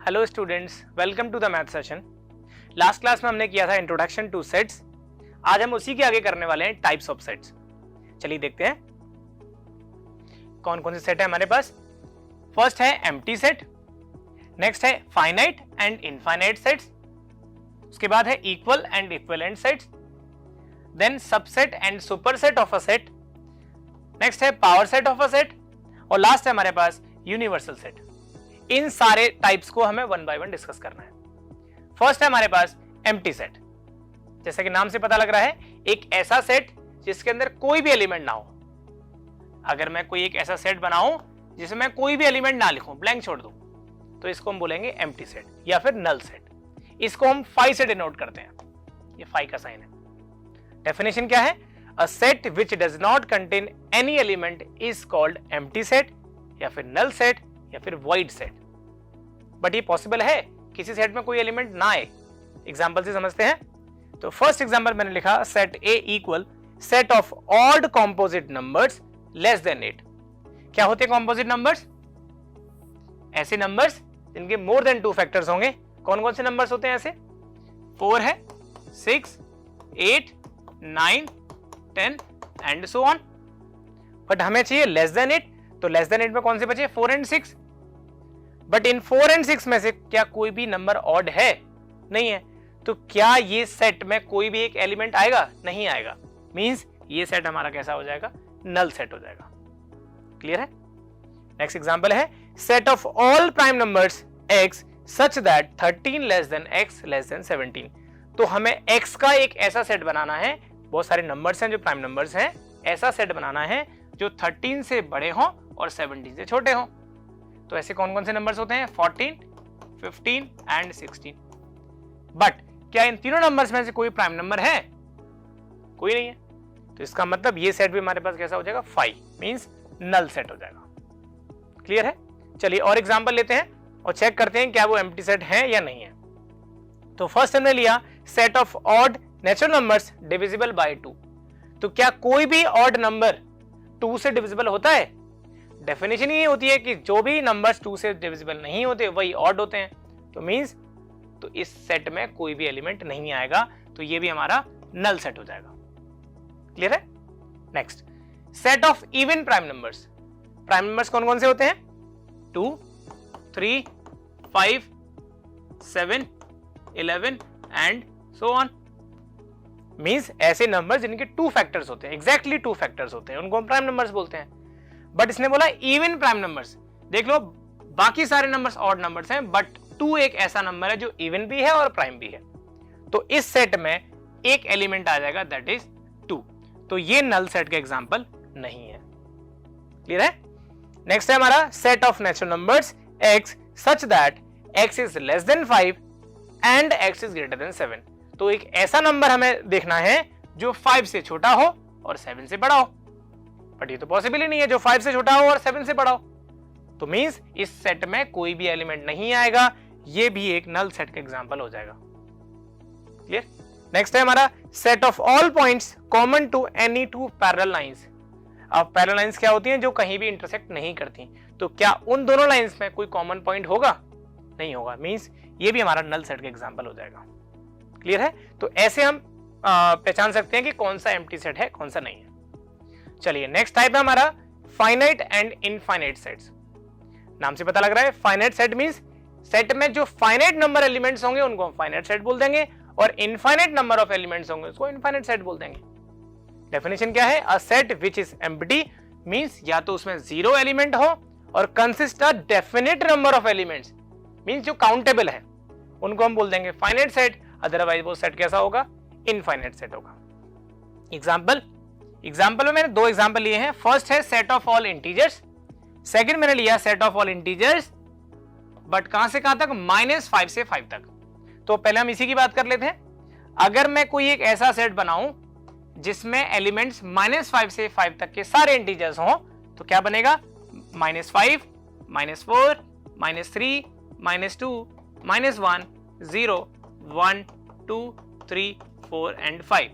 Hello students, welcome to the math session. Last class में हमने किया था इंट्रोडक्शन टू सेट्स। आज हम उसी के आगे करने वाले हैं टाइप्स ऑफ सेट्स। चलिए देखते हैं कौन कौन से सेट है हमारे पास। फर्स्ट है एम्प्टी सेट, नेक्स्ट है फाइनाइट एंड इनफाइनाइट सेट्स, उसके बाद है equal and equivalent sets, then subset and superset of a set, next है power set of a set, और लास्ट है हमारे पास यूनिवर्सल सेट। इन सारे टाइप्स को हमें वन बाय वन डिस्कस करना है। फर्स्ट है हमारे पास एम्प्टी सेट। जैसा कि नाम से पता लग रहा है, एक ऐसा सेट जिसके अंदर कोई भी एलिमेंट ना हो। अगर मैं कोई एक ऐसा सेट बनाऊं जिसमें मैं कोई भी एलिमेंट ना लिखूं, ब्लैंक छोड़ दूं, तो इसको हम बोलेंगे एम्प्टी सेट या फिर नल सेट। इसको हम फाई से डिनोट करते हैं, ये फाई का साइन है। डेफिनेशन क्या है? A set which does not contain any element is called empty set या फिर नल सेट या फिर वॉइड सेट। बट ये पॉसिबल है किसी सेट में कोई एलिमेंट ना आए। एग्जांपल से समझते हैं। तो फर्स्ट एग्जांपल मैंने लिखा, set A equal set of odd composite numbers less than 8। क्या होते हैं कॉम्पोजिट नंबर्स? ऐसे नंबर्स जिनके मोर देन 2 फैक्टर्स होंगे। कौन कौन से नंबर्स होते हैं ऐसे? 4 है, 6, 8, 9, 10 एंड सो ऑन। बट हमें चाहिए लेस देन 8, तो लेस देन 8 में कौन से बचे? 4 एंड 6। बट इन 4 एंड 6 में से क्या कोई भी नंबर ऑड है? नहीं है। तो क्या ये सेट में कोई भी एक एलिमेंट आएगा? नहीं आएगा। मींस ये सेट हमारा कैसा हो जाएगा? नल सेट हो जाएगा। क्लियर है? नेक्स्ट एग्जांपल है, set of all prime numbers x such that 13 less than x less than 17। तो हमें x का एक ऐसा सेट बनाना है, बहुत सारे नंबर्स हैं जो प्राइम नंबर्स हैं, ऐसा सेट बनाना है जो 13 से बड़े हों और 17 से छोटे हों। तो ऐसे कौन कौन से नंबर्स होते हैं? 14, 15 एंड 16। बट क्या इन तीनों नंबर्स में से कोई प्राइम नंबर है? कोई नहीं है। तो इसका मतलब ये सेट भी हमारे पास कैसा हो जाएगा? 5, मींस नल सेट हो जाएगा। क्लियर है? चलिए और एग्जांपल लेते हैं और चेक करते हैं क्या वो एम्प्टी सेट है या नहीं है। तो फर्स्ट हमने लिया set of odd natural numbers divisible by 2। तो क्या कोई भी ऑड नंबर 2 से डिविजिबल होता है? डेफिनेशन ये होती है कि जो भी नंबर्स 2 से डिविजिबल नहीं होते वही ऑड होते हैं। तो मींस तो इस सेट में कोई भी एलिमेंट नहीं आएगा, तो ये भी हमारा नल सेट हो जाएगा। क्लियर है? Next, set of even prime numbers. Prime numbers कौन कौन से होते हैं? 2, 3, 5, 7, 11 एंड सो ऑन। मींस ऐसे नंबर जिनके 2 फैक्टर्स होते हैं, एग्जैक्टली 2 फैक्टर्स होते हैं, उनको हम प्राइम नंबर्स बोलते हैं। बट इसने बोला इवन प्राइम नंबर्स। देख लो, बाकी सारे नंबर्स ऑड नंबर्स हैं, बट 2 एक ऐसा नंबर है जो इवन भी है और प्राइम भी है। तो इस सेट में एक एलिमेंट आ जाएगा, दैट इज 2। तो ये नल सेट का एग्जांपल नहीं है। क्लियर है? नेक्स्ट है हमारा set of natural numbers x such that x is less then 5 and x is greater than 7। तो एक ऐसा नंबर हमें देखना है जो 5 से छोटा हो और 7 से बड़ा हो। बट ये तो पॉसिबल ही नहीं है जो 5 से छोटा हो और 7 से बड़ा हो। तो मींस इस सेट में कोई भी एलिमेंट नहीं आएगा। ये भी एक नल सेट का एग्जांपल हो जाएगा। क्लियर? नेक्स्ट है हमारा set of all points common to any 2 parallel lines. अब पैरेलल लाइंस क्या होती हैं? जो कहीं भी इंटरसेक्ट नहीं करती। तो क्या उन दोनों लाइंस में कोई कॉमन पॉइंट होगा? नहीं होगा। मींस ये भी हमारा नल सेट का एग्जांपल हो जाएगा। क्लियर है? तो ऐसे हम पहचान सकते हैं कि कौन सा एम्प्टी सेट है, कौन सा नहीं है। चलिए नेक्स्ट टाइप है हमारा फाइनाइट एंड इनफाइनाइट सेट्स। नाम से पता लग रहा है फाइनाइट सेट मींस सेट में जो फाइनाइट नंबर एलिमेंट्स होंगे उनको हम फाइनाइट सेट बोल देंगे, और इनफाइनाइट नंबर ऑफ एलिमेंट्स होंगे उसको इनफाइनाइट सेट बोल देंगे। डेफिनेशन क्या है? A set which is empty means या तो उसमें 0 एलिमेंट हो और consist a definite number of elements, means जो काउंटेबल है, उनको हम बोल देंगे फाइनाइट सेट। अदरवाइज वो सेट कैसा होगा? इनफाइनाइट सेट होगा। एग्जाम्पल में मैंने 2 एग्जाम्पल लिए हैं। फर्स्ट है set of all integers, second मैंने लिया set of all integers but कहां से कहां तक? -5 से 5 तक। तो पहले हम इसी की बात कर लेते हैं। अगर मैं कोई एक ऐसा सेट बनाऊं जिसमें एलिमेंट्स -5 से 5 तक के सारे इंटीजर्स हों, तो क्या बनेगा? -5, -4, -3, -2, -1, 0, 1, 2, 3, 4 एंड 5।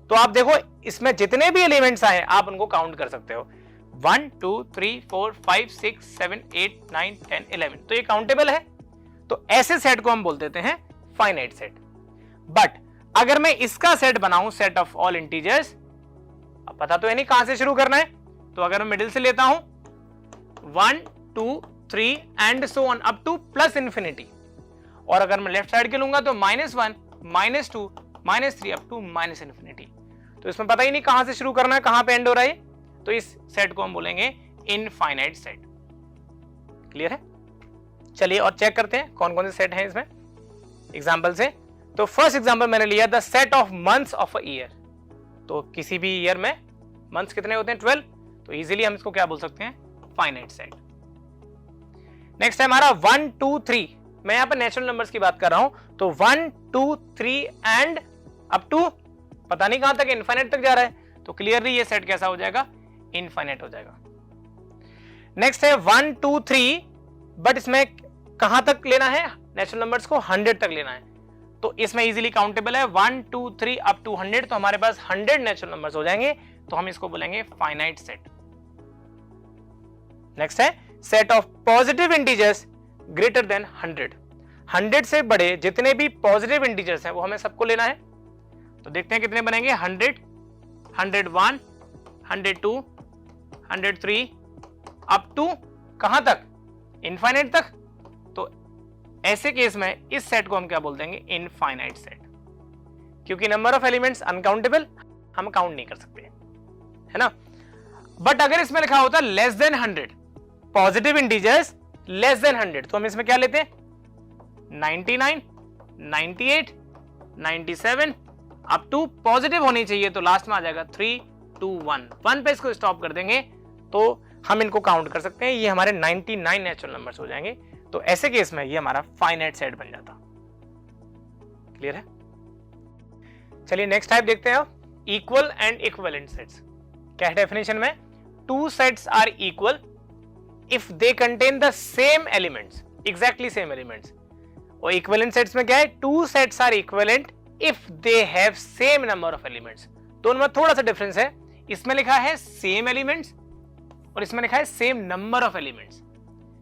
तो आप देखो इसमें जितने भी एलिमेंट्स आए आप उनको काउंट कर सकते हो, 1 2 3 4 5 6 7 8 9 10 11, तो ये काउंटेबल है। तो ऐसे सेट को हम बोल देते हैं फाइनाइट सेट। बट अगर मैं इसका सेट बनाऊं, सेट ऑफ ऑल इंटीजर्स, अब पता तो है नहीं कहां से शुरू करना है, तो अगर मैं मिडिल से लेता हूं 1 2 3 and so on up two plus infinity, और अगर मैं लेफ्ट साइड के लूंगा तो -1 -2 -3 अप टू माइनस इंफिनिटी। तो इसमें पता ही नहीं कहां से शुरू करना है, कहां पे एंड हो रहा है, तो इस सेट को हम बोलेंगे इनफाइनाइट सेट। क्लियर है? चलिए और चेक करते हैं कौन कौन से सेट हैं इसमें एग्जांपल से। तो फर्स्ट एग्जांपल मैंने लिया the set of months of a year. तो किसी भी ईयर में मंथ्स कितने होते हैं? 12। तो इजीली हम इसको क्या बोल सकते हैं? Finite set. नेक्स्ट है हमारा 1 2 3। मैं यहां पर नेचुरल नंबर्स की बात कर रहा हूं, तो 1 2 3 एंड अप टू पता नहीं कहां तक, इनफाइनाइट तक जा रहा है, तो क्लियरली ये सेट कैसा हो जाएगा? इनफाइनाइट हो जाएगा। नेक्स्ट है 1 2 3, बट इसमें कहां तक लेना है? नेचुरल नंबर्स को 100 तक लेना है, तो इसमें इजीली काउंटेबल है 1 2 3 अप टू 100, तो हमारे पास 100 नेचुरल नंबर्स हो जाएंगे, तो हम इसको बोलेंगे फाइनाइट सेट। नेक्स्ट है set of positive integers greater than 100। 100 से बड़े जितने भी पॉजिटिव इंटीजर्स हैं वो हमें सबको लेना है। तो देखते हैं कितने बनेंगे? 100 101 102 103 अप टू कहां तक? इनफाइनाइट तक। तो ऐसे केस में इस सेट को हम क्या बोल देंगे? इनफाइनाइट सेट, क्योंकि नंबर ऑफ एलिमेंट्स अनकाउंटेबल, हम काउंट नहीं कर सकते, है ना। बट अगर इसमें लिखा होता less than 100, positive integers less than 100, तो हम इसमें क्या लेते हैं? 99 98 97 अप टू पॉजिटिव होनी चाहिए, तो लास्ट में आ जाएगा 3 2 1 पे इसको स्टॉप कर देंगे, तो हम इनको काउंट कर सकते हैं, ये हमारे 99 नेचुरल नंबर्स हो जाएंगे। तो ऐसे केस में ये हमारा फाइनाइट सेट बन जाता। क्लियर है? चलिए नेक्स्ट टाइप देखते हैं, इक्वल एंड इक्विवेलेंट सेट्स। क्या है डेफिनेशन में? Two sets are equal if they contain the same elements, exactly same elements. और इक्विवेलेंट सेट्स में क्या है? Two sets are equivalent if they have same number of elements. दोनों में थोड़ा सा डिफरेंस है, इसमें लिखा है सेम एलिमेंट्स और इसमें लिखा है सेम नंबर ऑफ एलिमेंट्स।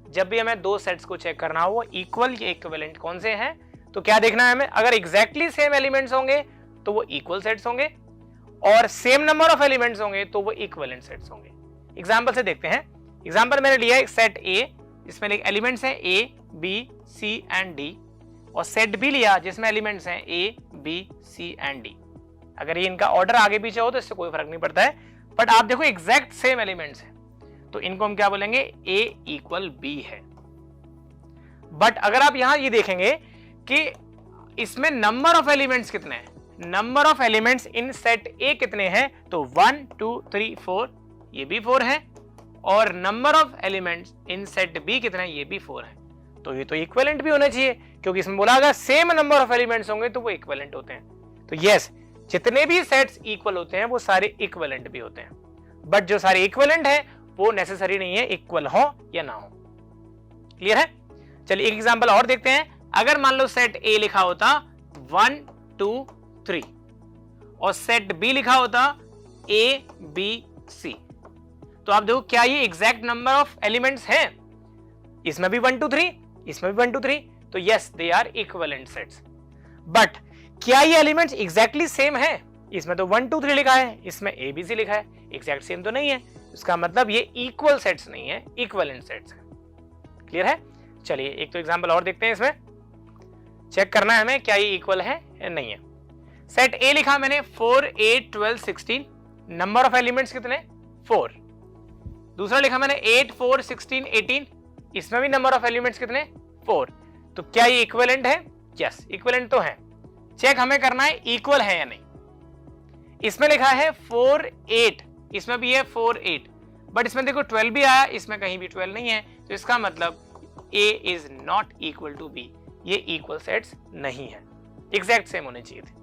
जब भी हमें दो सेट्स को चेक करना हो वो इक्वल या इक्विवेलेंट कौन से हैं, तो क्या देखना है हमें? अगर एग्जैक्टली सेम एलिमेंट्स होंगे तो वो इक्वल सेट्स होंगे, और सेम नंबर ऑफ एलिमेंट्स होंगे तो वो इक्विवेलेंट सेट्स होंगे। एग्जांपल से देखते हैं। एग्जांपल मैंने लिया है सेट ए, जिसमें एलिमेंट्स हैं A B C and D, और सेट बी लिया जिसमें एलिमेंट्स हैं A B C and D. अगर ये इनका ऑर्डर आगे पीछे हो तो इससे कोई फर्क नहीं पड़ता है, बट आप देखो एग्जैक्ट सेम एलिमेंट्स हैं, तो इनको हम क्या बोलेंगे? ए इक्वल बी है। बट अगर आप यहां ये देखेंगे कि इसमें नंबर ऑफ एलिमेंट्स कितने हैं, number of elements in set ए कितने हैं, तो 1 2 3 4, ये भी 4 है, और number of elements in set B कितने हैं, ये भी 4 है। तो ये तो इक्विवेलेंट भी होना चाहिए, क्योंकि इसमें बोला अगर सेम नंबर ऑफ एलिमेंट्स होंगे तो वो इक्विवेलेंट होते हैं। तो यस, जितने भी सेट्स इक्वल होते हैं वो सारे इक्विवेलेंट भी होते हैं, बट जो सारे इक्विवेलेंट हैं वो नेसेसरी नहीं है इक्वल हो या ना हो। क्लियर है? चलिए एक एग्जांपल और देखते हैं। अगर मान लो सेट ए लिखा होता 1 2 3 और सेट बी लिखा होता ए बी सी, तो आप देखो क्या ये एग्जैक्ट नंबर ऑफ एलिमेंट्स हैं? इसमें भी 1 2 3, इसमें भी 1 2 3, तो yes they are equivalent sets. But क्या ये एलिमेंट्स एग्जैक्टली सेम है? इसमें तो 1 2 3 लिखा है, इसमें ए बी सी लिखा है, एग्जैक्ट सेम तो नहीं है, इसका मतलब ये इक्वल सेट्स नहीं है, इक्विवेलेंट सेट्स है। क्लियर है? चलिए एक तो एग्जांपल और देखते हैं, इसमें चेक करना है हमें क्या ये इक्वल है या नहीं है। सेट ए लिखा मैंने 4 8 12 16, नंबर ऑफ एलिमेंट्स कितने? 4। दूसरा लिखा मैंने 8 4 16 18, इसमें भी नंबर ऑफ एलिमेंट्स कितने? 4। तो क्या ये इक्विवेलेंट है? यस इक्विवेलेंट तो है। चेक हमें करना है इक्वल है या नहीं। इसमें लिखा है 4 8, इसमें भी है 4 8, बट इसमें देखो 12 भी आया, इसमें कहीं भी 12 नहीं है, तो इसका मतलब A is not equal to B, ये इक्वल सेट्स नहीं है, एग्जैक्ट सेम होने चाहिए थे।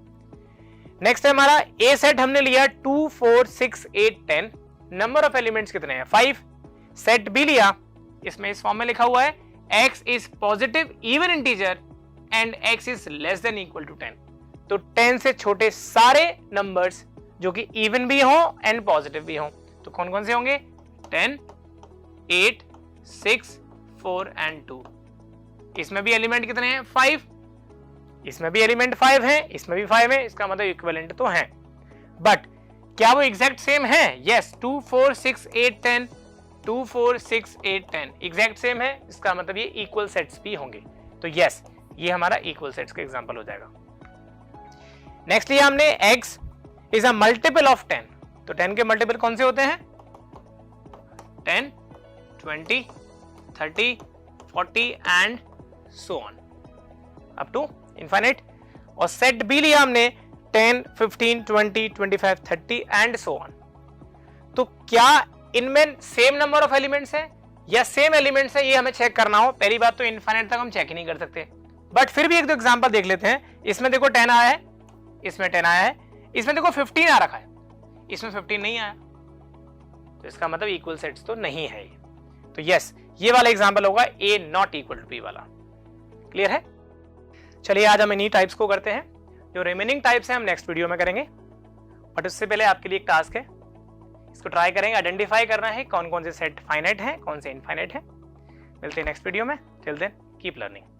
नेक्स्ट है हमारा A सेट हमने लिया 2 4 6 8 10, नंबर ऑफ एलिमेंट्स कितने हैं? 5। सेट B लिया, इसमें इस फॉर्म में लिखा हुआ है x is positive even integer and x is less than equal to 10, तो 10 से छोटे सारे नंबर्स जो कि इवन भी हो एंड पॉजिटिव भी हो, तो कौन कौन से होंगे? 10, 8, 6, 4 एंड 2। इसमें भी एलिमेंट कितने हैं? 5। इसमें भी एलिमेंट 5 है, इसमें भी 5 है, इसका मतलब इक्विवेलेंट तो है। बट क्या वो एग्जैक्ट सेम है? यस, 2, 4, 6, 8, 10, 2, 4, 6, 8, 10 एग्जैक्ट सेम है, इसका मतलब ये इक्वल सेट्स भी होंगे। तो यस, ये हमारा इक्वल सेट्स का एग्जांपल हो जाएगा। नेक्स्ट लिया हमने x is a multiple of 10, तो 10 के मल्टीपल कौन से होते हैं? 10, 20, 30, 40 and so on up to infinite. और सेट b लिया हमने 10, 15, 20, 25, 30 एंड सो ऑन। तो क्या इनमें सेम नंबर ऑफ एलिमेंट्स है या सेम एलिमेंट्स है, ये हमें चेक करना हो। पहली बात तो इनफाइनाइट तक हम चेक ही नहीं कर सकते, बट फिर भी एक दो एग्जांपल देख लेते हैं। इसमें देखो 10 आया है, इसमें 10 आया है, इसमें देखो 15 आ रखा है, इसमें 15 नहीं आया, तो इसका मतलब इक्वल सेट्स तो नहीं है ये। तो यस, ये वाला एग्जांपल होगा a not equal to b वाला। क्लियर है? चलिए आज हम इन्हीं टाइप्स को करते हैं, जो रिमेनिंग टाइप्स हैं हम नेक्स्ट वीडियो में करेंगे। बट उससे पहले आपके लिए एक टास्क है, इसको ट्राई करेंगे, आइडेंटिफाई करना है कौन कौन से सेट फाइनाइट हैं, कौन से इनफाइनाइट हैं। मिलते हैं नेक्स्ट वीडियो में, टिल देन कीप लर्निंग।